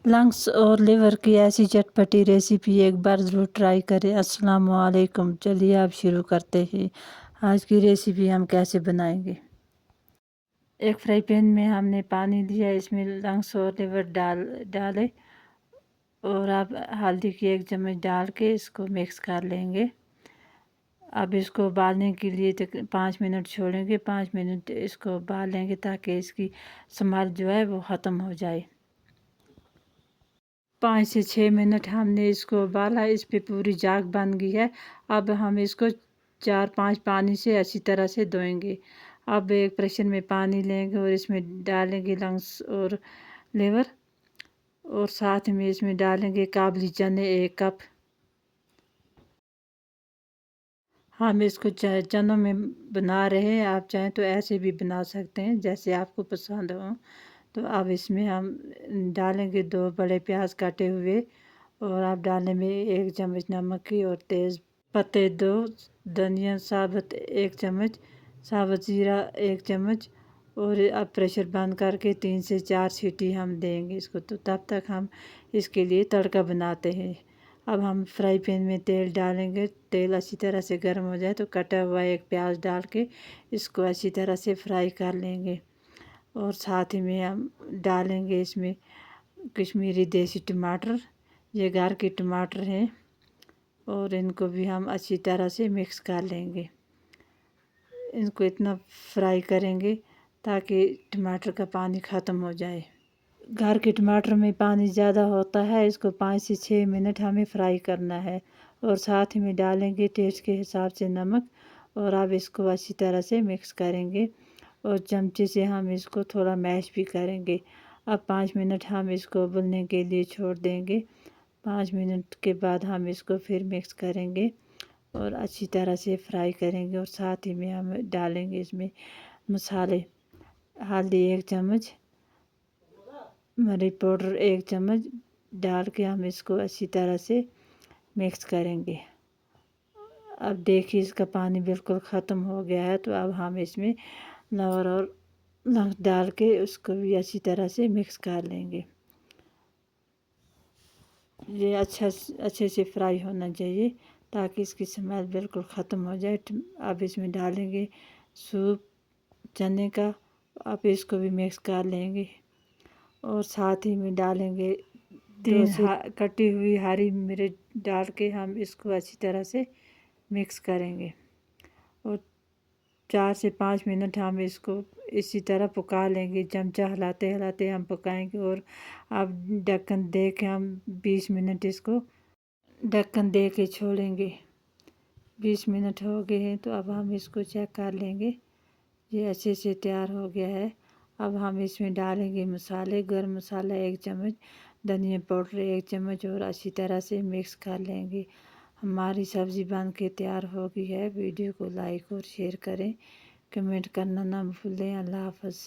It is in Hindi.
लंग्स और लिवर की ऐसी चटपटी रेसिपी एक बार ज़रूर ट्राई करें। अस्सलाम वालेकुम। चलिए अब शुरू करते हैं। आज की रेसिपी हम कैसे बनाएंगे। एक फ्राई पैन में हमने पानी लिया, इसमें लंग्स और लिवर डाले और अब हल्दी की 1 चम्मच डाल के इसको मिक्स कर लेंगे। अब इसको उबालने के लिए 5 मिनट छोड़ेंगे। 5 मिनट इसको उबाल लेंगे ताकि इसकी स्मेल जो है वो ख़त्म हो जाए। 5 से 6 मिनट हमने इसको उबाला, इस पे पूरी जाग बन गई है। अब हम इसको 4-5 पानी से अच्छी तरह से धोएंगे। अब एक प्रेशर में पानी लेंगे और इसमें डालेंगे लंग्स और लिवर और साथ में इसमें डालेंगे काबुली चने 1 कप। हम इसको चनों में बना रहे हैं, आप चाहें तो ऐसे भी बना सकते हैं जैसे आपको पसंद हो। तो अब इसमें हम डालेंगे 2 बड़े प्याज काटे हुए और आप डालेंगे 1 चम्मच नमक की और तेज़ पत्ते 2, धनिया साबुत 1 चम्मच, साबुत जीरा 1 चम्मच और अब प्रेशर बंद करके 3 से 4 सीटी हम देंगे इसको। तो तब तक हम इसके लिए तड़का बनाते हैं। अब हम फ्राई पैन में तेल डालेंगे। तेल अच्छी तरह से गर्म हो जाए तो कटा हुआ 1 प्याज डाल के इसको अच्छी तरह से फ्राई कर लेंगे और साथ ही में हम डालेंगे इसमें कश्मीरी देसी टमाटर। ये घर के टमाटर हैं और इनको भी हम अच्छी तरह से मिक्स कर लेंगे। इनको इतना फ्राई करेंगे ताकि टमाटर का पानी ख़त्म हो जाए। घर के टमाटर में पानी ज़्यादा होता है, इसको 5 से 6 मिनट हमें फ्राई करना है और साथ में डालेंगे टेस्ट के हिसाब से नमक और अब इसको अच्छी तरह से मिक्स करेंगे और चमचे से हम इसको थोड़ा मैश भी करेंगे। अब 5 मिनट हम इसको उबलने के लिए छोड़ देंगे। 5 मिनट के बाद हम इसको फिर मिक्स करेंगे और अच्छी तरह से फ्राई करेंगे और साथ ही में हम डालेंगे इसमें मसाले। हल्दी 1 चम्मच, मिर्च पाउडर 1 चम्मच डाल के हम इसको अच्छी तरह से मिक्स करेंगे। अब देखिए इसका पानी बिल्कुल ख़त्म हो गया है, तो अब हम इसमें लवर और नमक डाल के उसको भी अच्छी तरह से मिक्स कर लेंगे। ये अच्छे से फ्राई होना चाहिए ताकि इसकी स्मेल बिल्कुल ख़त्म हो जाए। अब इसमें डालेंगे सूप चने का, अब इसको भी मिक्स कर लेंगे और साथ ही में डालेंगे 3 कटी हुई हरी मिर्च डाल के हम इसको अच्छी तरह से मिक्स करेंगे और 4 से 5 मिनट हम इसको इसी तरह पका लेंगे। चमचा हिलाते हिलाते हम पकाएंगे और अब ढक्कन दे के हम 20 मिनट इसको ढक्कन दे के छोड़ेंगे। 20 मिनट हो गए हैं, तो अब हम इसको चेक कर लेंगे। ये अच्छे से तैयार हो गया है। अब हम इसमें डालेंगे मसाले। गरम मसाला 1 चम्मच, धनिया पाउडर 1 चम्मच और अच्छी तरह से मिक्स कर लेंगे। हमारी सब्ज़ी बन के तैयार हो गई है। वीडियो को लाइक और शेयर करें, कमेंट करना ना भूलें। अल्लाह हाफ़िज़।